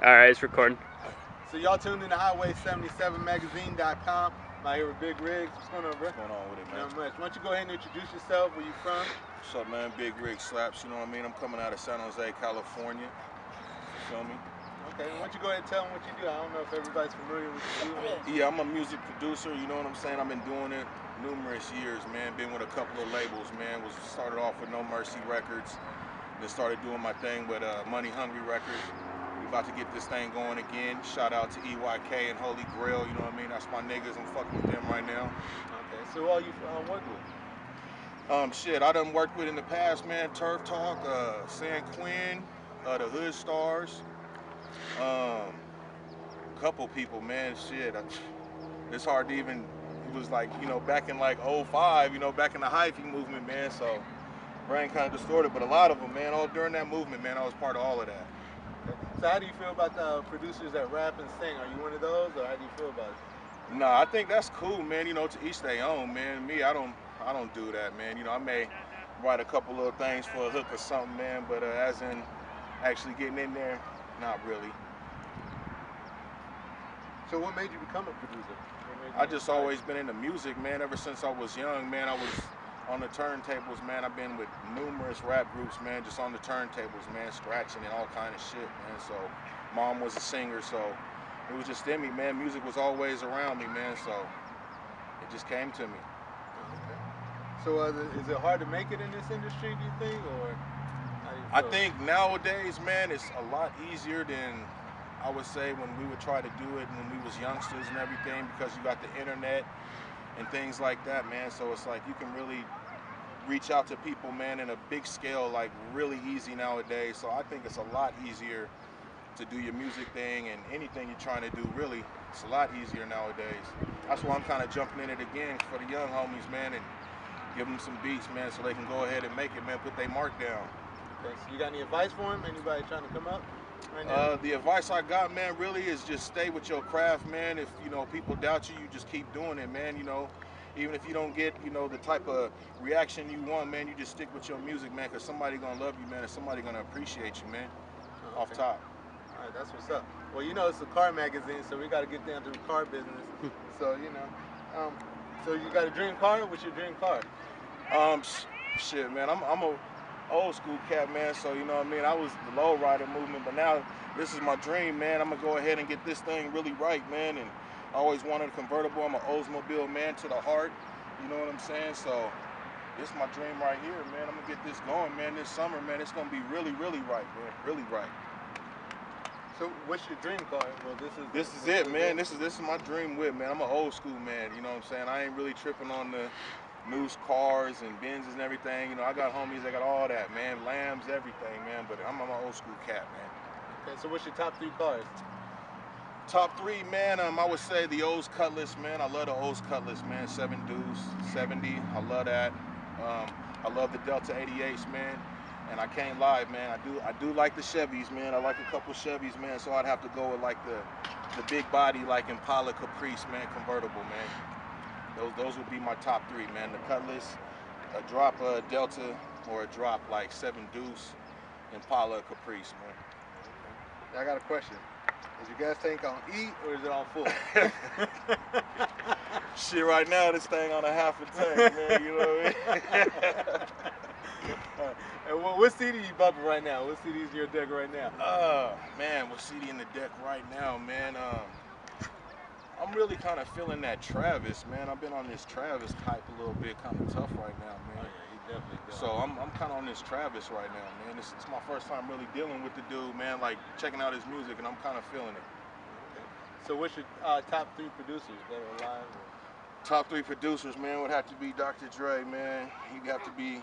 Alright, it's recording. So y'all tuned in to Highway77magazine.com. I'm here with Big Riggs. What's going on, bro? What's going on with it, man? Not much. Why don't you go ahead and introduce yourself? Where you from? What's up, man? Big Rig Slaps, you know what I mean? I'm coming out of San Jose, California. You feel me? Okay, why don't you go ahead and tell them what you do? I don't know if everybody's familiar with what you do. Yeah, I'm a music producer, you know what I'm saying? I've been doing it numerous years, man. Been with a couple of labels, man. Started off with No Mercy Records, then started doing my thing with Money Hungry Records. We about to get this thing going again. Shout out to EYK and Holy Grail, you know what I mean? That's my niggas. I'm fucking with them right now. Okay, so all you work with? Shit, I done worked with in the past, man. Turf Talk, San Quinn, the Hood Stars. Couple people, man. Shit, it's hard to even. It was like, you know, back in like '05, you know, back in the hyphy movement, man. So brain kind of distorted, but a lot of them, man. All during that movement, man, I was part of all of that. Okay. So how do you feel about the producers that rap and sing? Are you one of those, or how do you feel about it? Nah, I think that's cool, man. You know, to each their own, man. Me, I don't do that, man. You know, I may write a couple little things for a hook or something, man. But as in actually getting in there, not really. So what made you become a producer? I just always been into music, man. Ever since I was young, man, I was on the turntables, man. I've been with numerous rap groups, man, just on the turntables, man, scratching and all kind of shit, man. So mom was a singer, so it was just in me, man. Music was always around me, man, so it just came to me. Okay. So is it hard to make it in this industry, do you think, or how do you I feel? think nowadays, man, it's a lot easier than I would say when we would try to do it when we was youngsters and everything, because you got the internet and things like that, man. So it's like you can really reach out to people, man, in a big scale, like really easy nowadays. So I think it's a lot easier to do your music thing and anything you're trying to do, really, it's a lot easier nowadays. That's why I'm kind of jumping in it again for the young homies, man, and give them some beats, man, so they can go ahead and make it, man, put their mark down. Okay, so you got any advice for him? Anybody trying to come up right now? The advice I got, man, really is just stay with your craft, man. If, you know, people doubt you, you just keep doing it, man. You know, even if you don't get, you know, the type of reaction you want, man, you just stick with your music, man, because somebody gonna love you, man, and somebody gonna appreciate you, man, Oh, off okay. top. All right, that's what's up. Well, you know, it's a car magazine, so we got to get down to the car business. So, you know, so you got a dream car? What's your dream car? Shit, man, I'm a old school cat, man, so, you know what I mean, I was the low rider movement, but now this is my dream, man. I'm gonna go ahead and get this thing really right, man, and I always wanted a convertible. I'm an Oldsmobile man to the heart, you know what I'm saying? So this is my dream right here, man. I'm gonna get this going, man, this summer, man. It's gonna be really, really right, man, really right. So, what's your dream car? Well, This is it, man. This is my dream whip, man. I'm an old school man, you know what I'm saying? I ain't really tripping on the new cars and Benzes and everything. You know, I got homies that got all that, man. Lambs, everything, man. But I'm an old school cat, man. Okay, so what's your top 3 cars? Top 3, man, I would say the Olds Cutlass, man. I love the Olds Cutlass, man. 7 Deuce, 70. I love that. I love the Delta 88s, man. And I can't lie, man. I do like the Chevys, man. I like a couple Chevys, man. So I'd have to go with like the big body, like Impala Caprice, man, convertible, man. Those would be my top 3, man. The Cutlass, a drop Delta, or a drop like 7 Deuce, Impala Caprice, man. I got a question. Is your gas tank on E or is it on full? Shit, right now this thing on a half a tank, man. You know what I mean? And what CD you bumping right now? What CD is in your deck right now? Man, what CD in the deck right now, man? I'm really kind of feeling that Travis, man. I've been on this Travis type a little bit, kind of tough right now, Oh, man. yeah, he definitely does. So I'm kind of on this Travis right now, man. It's my first time really dealing with the dude, man. Like checking out his music, and I'm kind of feeling it. Okay. So what's your top 3 producers that are alive? Or? Top 3 producers, man, would have to be Dr. Dre, man. He'd have to be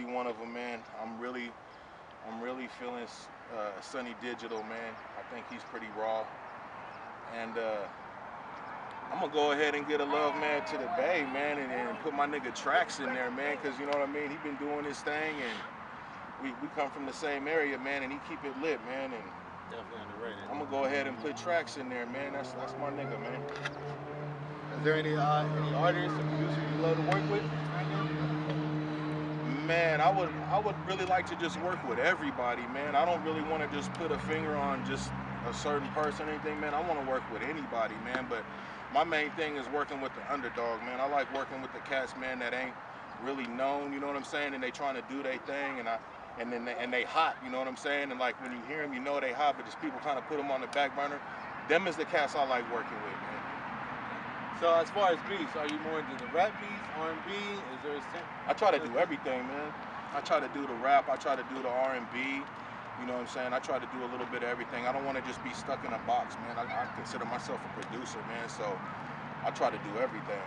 one of them, man. I'm really feeling Sonny Digital, man. I think he's pretty raw, and I'm gonna go ahead and get a love, man, to the Bay, man, and put my nigga Tracks in there, man, because you know what I mean. He been doing his thing, and we come from the same area, man, and he keep it lit, man. And Definitely underrated. I'm gonna go ahead and put Tracks in there, man. That's my nigga, man. Is there any artists or producers you love to work with right now? Man, I would really like to just work with everybody, man. I don't really want to just put a finger on just a certain person or anything, man. I want to work with anybody, man. But my main thing is working with the underdog, man. I like working with the cats, man, that ain't really known, you know what I'm saying? And they trying to do their thing, and they hot, you know what I'm saying? And like when you hear them, you know they hot, but just people kind of put them on the back burner. Them is the cats I like working with, man. So as far as beats, are you more into the rap beats, R&B? Is there a I try to do everything, man. I try to do the rap. I try to do the R&B. You know what I'm saying? I try to do a little bit of everything. I don't want to just be stuck in a box, man. I consider myself a producer, man. So I try to do everything.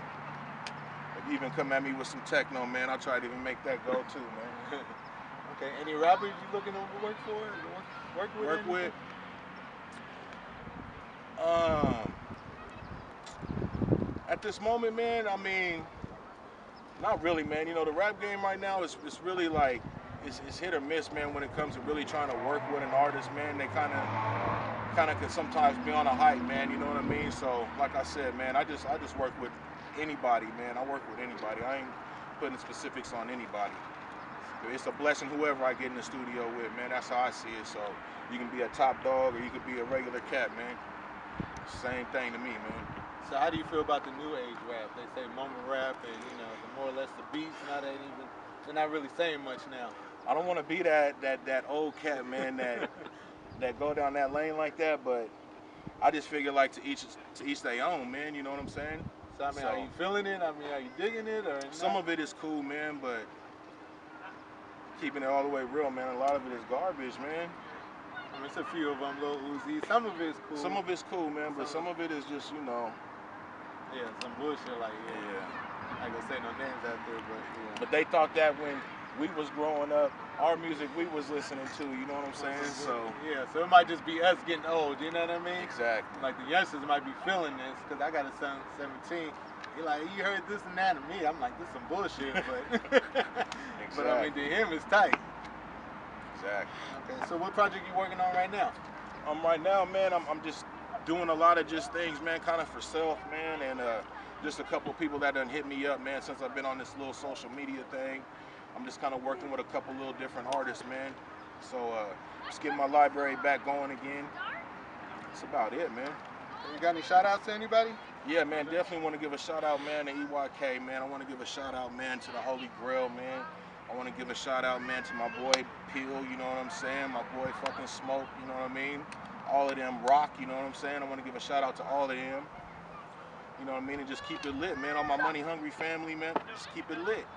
If you even come at me with some techno, man, I try to even make that go too, man. Okay. Any rappers you looking to work for? Work with? Work with? At this moment, man, I mean, not really, man. You know, the rap game right now is really like, it's hit or miss, man, when it comes to really trying to work with an artist, man. They kind of can sometimes be on a hype, man, you know what I mean? So, like I said, man, I just work with anybody, man. I work with anybody. I ain't putting specifics on anybody. It's a blessing whoever I get in the studio with, man. That's how I see it. So, you can be a top dog or you could be a regular cat, man. Same thing to me, man. So how do you feel about the new age rap? They say mumble rap and, you know, the more or less the beats, now they're not really saying much now. I don't want to be that old cat, man, that go down that lane like that, but I just figure like to each their own, man, you know what I'm saying? So I mean, are you feeling it? I mean, are you digging it or not? Some of it is cool, man, but keeping it all the way real, man, a lot of it is garbage, man. I mean, it's a few of them, Lil Uzi. Some of it's cool. Some of it's cool, man, but some of it is just, you know. Yeah, some bullshit like, yeah. I ain't gonna say no names out there, but yeah. But they thought that when we was growing up, our music we was listening to, you know what I'm saying? So yeah, so it might just be us getting old, you know what I mean? Exactly. Like the youngsters might be feeling this, because I got a son, 17. He like, you heard this and that of me. I'm like, this some bullshit, but Exactly. but I mean, to him it's tight. Exactly. Okay, so what project you working on right now? Right now, man, I'm just doing a lot of just things, man, kind of for self, man, and just a couple of people that done hit me up, man, since I've been on this little social media thing. I'm just kind of working with a couple little different artists, man. So just getting my library back going again. That's about it, man. You got any shout outs to anybody? Yeah, man, definitely want to give a shout out, man, to EYK, man. I want to give a shout out, man, to the Holy Grail, man. I want to give a shout out, man, to my boy Peel, you know what I'm saying? My boy fucking Smoke, you know what I mean? All of them Rock, you know what I'm saying? I want to give a shout out to all of them. You know what I mean? And just keep it lit, man. All my money hungry family, man, just keep it lit. Okay.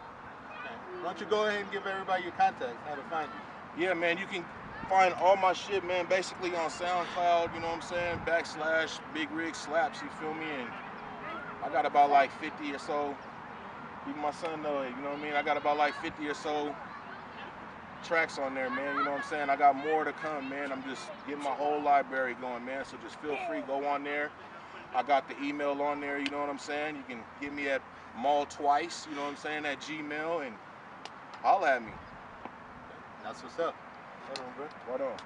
Why don't you go ahead and give everybody your contacts, how to find you? Yeah, man, you can find all my shit, man, basically on SoundCloud, you know what I'm saying? / Big Rig Slaps, you feel me? And I got about like 50 or so. Even my son know it, you know what I mean? I got about like 50 or so tracks on there, man, you know what I'm saying? I got more to come, man. I'm just getting my whole library going, man, so just feel free, go on there. I got the email on there, you know what I'm saying? You can get me at Mall2ice, you know what I'm saying, at Gmail, and holla at me. That's what's up. Hold on, bro. Right on.